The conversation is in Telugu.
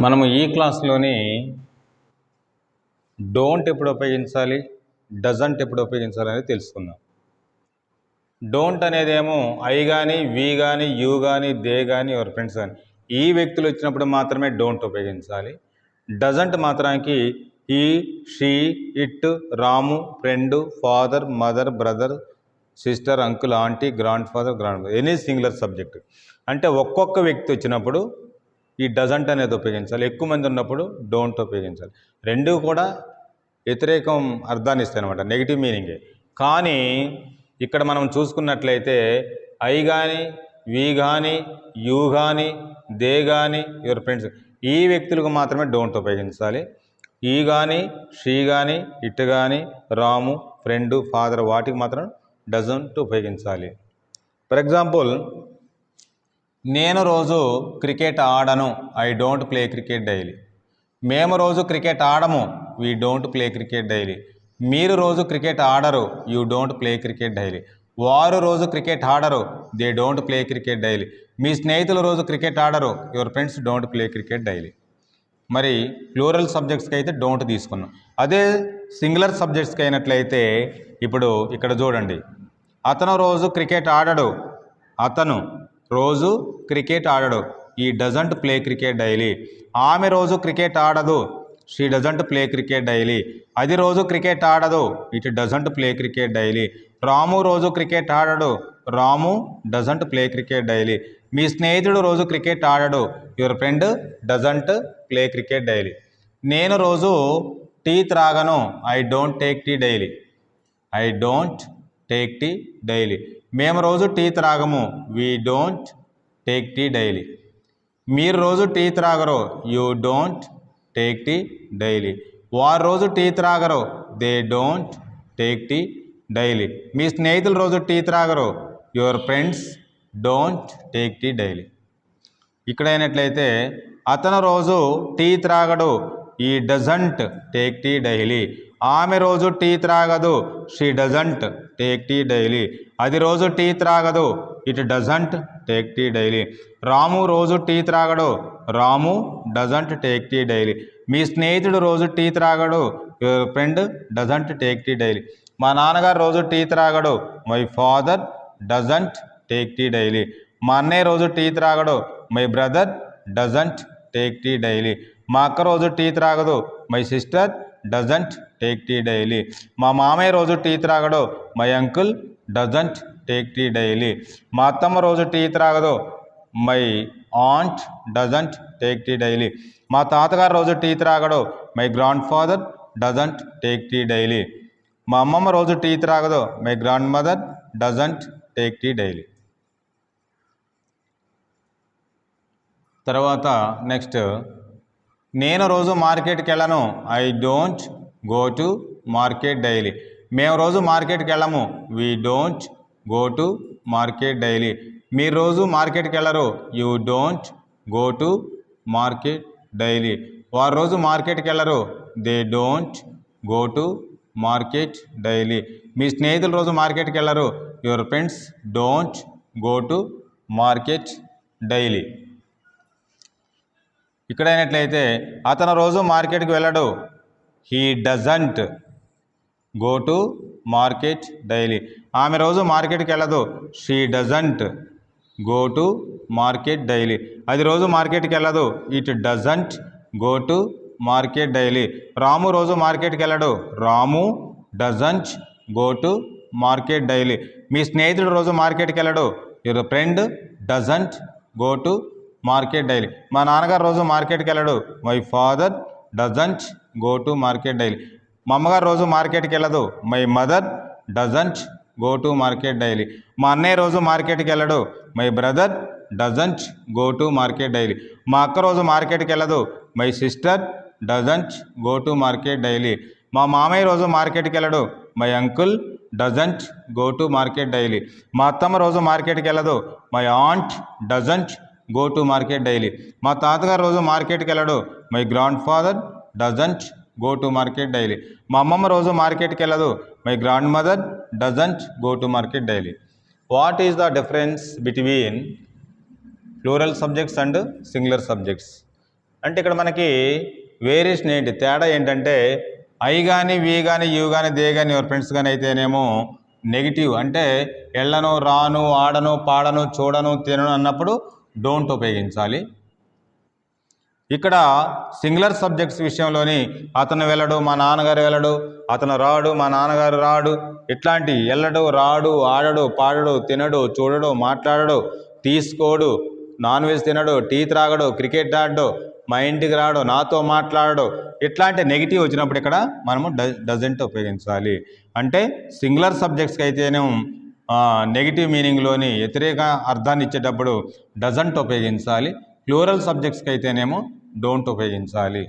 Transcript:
మనము ఈ క్లాస్లోని డోంట్ ఎప్పుడు ఉపయోగించాలి, డజంట్ ఎప్పుడు ఉపయోగించాలి అనేది తెలుసుకుందాం. డోంట్ అనేదేమో ఐ కానీ, వి కానీ, యూ కానీ, దే కానీ, ఎవరి ఫ్రెండ్స్ కానీ ఈ వ్యక్తులు వచ్చినప్పుడు మాత్రమే డోంట్ ఉపయోగించాలి. డజంట్ మాత్రానికి ఈ, she, it, Ramu, friend, father, mother, brother, sister, uncle, aunty, grand father, grand mother, any singular subject. అంటే ఒక్కొక్క వ్యక్తి వచ్చినప్పుడు ఈ డజంట్ అనేది ఉపయోగించాలి. ఎక్కువ మంది ఉన్నప్పుడు డోంట్ ఉపయోగించాలి. రెండు కూడా వ్యతిరేకం అర్థాన్ని ఇస్తాయి అనమాట, నెగిటివ్ మీనింగే. కానీ ఇక్కడ మనం చూసుకున్నట్లయితే ఐ కానీ, వి కానీ, యూ కానీ, దే కానీ, యువర్ ఫ్రెండ్స్ ఈ వ్యక్తులకు మాత్రమే డోంట్ ఉపయోగించాలి. ఈ కానీ, షీ కానీ, ఇట్ కానీ, రాము, ఫ్రెండ్, ఫాదర్ వాటికి మాత్రం డజంట్ ఉపయోగించాలి. ఫర్ ఎగ్జాంపుల్, నేను రోజు క్రికెట్ ఆడను, I don't play cricket daily. మేము రోజు క్రికెట్ ఆడము, we don't play cricket daily. మీరు రోజు క్రికెట్ ఆడరు, you don't play cricket daily. వారు రోజు క్రికెట్ ఆడరు, they don't play cricket daily. మీ స్నేహితులు రోజు క్రికెట్ ఆడరు, your friends don't play cricket daily. మరి ప్లూరల్ సబ్జెక్ట్స్కి అయితే డోంట్ తీసుకున్నాం. అదే సింగులర్ సబ్జెక్ట్స్కి అయినట్లయితే ఇప్పుడు ఇక్కడ చూడండి, అతను రోజు క్రికెట్ ఆడడు, అతను రోజు క్రికెట్ ఆడడు, ఈ డజంట్ ప్లే క్రికెట్ డైలీ. ఆమె రోజు క్రికెట్ ఆడదు, she doesn't play cricket daily. అది రోజు క్రికెట్ ఆడదు, it doesn't play cricket daily. Ramu రోజు క్రికెట్ ఆడడు, Ramu doesn't play cricket daily. మీ స్నేహితుడు రోజు క్రికెట్ ఆడడు, your friend doesn't play cricket daily. నేను రోజు టీ త్రాగను, I don't take tea daily, I don't take tea daily. మేము రోజు టీ త్రాగము, we don't take tea daily. మీరు రోజు టీ త్రాగరు, you don't take tea daily. వారు రోజు టీ త్రాగరు, they don't take tea daily. మీ స్నేహితులు రోజు టీ త్రాగరు, your friends don't take tea daily. ఇక్కడ అయినట్లయితే అతను రోజు టీ త్రాగడు, ఈ డజంట్ టేక్ టీ డైలీ. ఆమె రోజు టీ త్రాగదు, she doesn't take tea daily. అది రోజు టీ త్రాగదు, it doesn't take tea daily. Ramu రోజు టీ త్రాగడు, Ramu doesn't take tea daily. మీ స్నేహితుడు రోజు టీ త్రాగడు, your friend doesn't take tea daily. మా నాన్నగారు రోజు టీ త్రాగడు, my father doesn't take tea daily. మా అన్నయ్య రోజు టీ త్రాగడు, my brother doesn't take tea daily. మా అక్క రోజు టీ త్రాగదు, my sister doesn't take tea daily. మా మామయ్య రోజు టీ త్రాగడు, my uncle doesn't take tea daily. మా అత్తమ్మ రోజు టీ త్రాగదు, my aunt doesn't take tea daily. మా తాతగారు రోజు టీ త్రాగడు, my grandfather doesn't take tea daily. మా అమ్మమ్మ రోజు టీ త్రాగదు, my grandmother doesn't take tea daily. తర్వాత నెక్స్ట్, నేను రోజు మార్కెట్కి వెళ్ళను, I don't go to market daily. మేము రోజు మార్కెట్కి వెళ్ళము, we don't go to market daily. మీరు రోజు మార్కెట్కి వెళ్ళరు, you don't go to market daily. వారు రోజు మార్కెట్కి వెళ్ళరు, they don't go to market daily. మీ స్నేహితులు రోజు మార్కెట్కి వెళ్ళరు, your friends don't go to market daily. ఇక్కడ అయినట్లయితే అతను రోజు మార్కెట్కి వెళ్ళడు, he doesn't go to market daily. ఆమె రోజు మార్కెట్కి వెళ్ళదు, she doesn't go to market daily. అది రోజు మార్కెట్కి వెళ్ళదు, it doesn't go to market daily. Ramu రోజు మార్కెట్కి వెళ్ళడు, రాము doesn't go to market daily. మీ స్నేహితుడు రోజు మార్కెట్కి వెళ్ళడు, your friend doesn't go to market daily. మా నాన్నగారు రోజు మార్కెట్కి వెళ్ళడు, my father doesn't go to market daily. మా అమ్మగారు రోజు మార్కెట్కి వెళ్ళదు, my mother doesn't go to market daily. మా అన్నయ్య రోజు మార్కెట్కి వెళ్ళడు, my brother doesn't go to market daily. మా అక్క రోజు మార్కెట్కి వెళ్ళదు, my sister doesn't go to market daily. మా మామయ్య రోజు మార్కెట్కి వెళ్ళడు, my uncle doesn't go to market daily. మా అత్తమ్మ రోజు మార్కెట్కి వెళ్ళదు, my aunt doesn't go to market daily. మా తాతగారు రోజు మార్కెట్కి వెళ్ళడు, my grandfather doesn't go to market daily. మా అమ్మమ్మ రోజు మార్కెట్కి వెళ్ళదు, my grandmother doesn't go to market daily. What is the difference between plural subjects and singular subjects? అంటే ఇక్కడ మనకి వేరియేషన్ ఏంటి, తేడా ఏంటంటే ఐ కానీ వి కానీ యూ కానీ దే కానీ యువర్ ఫ్రెండ్స్ కానీ అయితేనేమో నెగిటివ్, అంటే వెళ్ళను రాను ఆడను పాడను చూడను తినను అన్నప్పుడు డోంట్ ఉపయోగించాలి. ఇక్కడ సింగులర్ సబ్జెక్ట్స్ విషయంలోని అతను వెళ్ళడు మా నాన్నగారు వెళ్ళడు, అతను రాడు మా నాన్నగారు రాడు, ఇట్లాంటి వెళ్ళడు రాడు ఆడడు పాడడు తినడు చూడడు మాట్లాడడు తీసుకోడు నాన్ వెజ్ తినడు టీ త్రాగడు క్రికెట్ ఆడడు మా ఇంటికి రాడు నాతో మాట్లాడడు, ఇట్లాంటి నెగిటివ్ వచ్చినప్పుడు ఇక్కడ మనము డజంట్ ఉపయోగించాలి. అంటే సింగులర్ సబ్జెక్ట్స్కి అయితేనేమో నెగిటివ్ మీనింగ్లోని వ్యతిరేక అర్థాన్ని ఇచ్చేటప్పుడు డజంట్ ఉపయోగించాలి, ప్లూరల్ సబ్జెక్ట్స్కి అయితేనేమో డోంట్ ఉపయోగించాలి.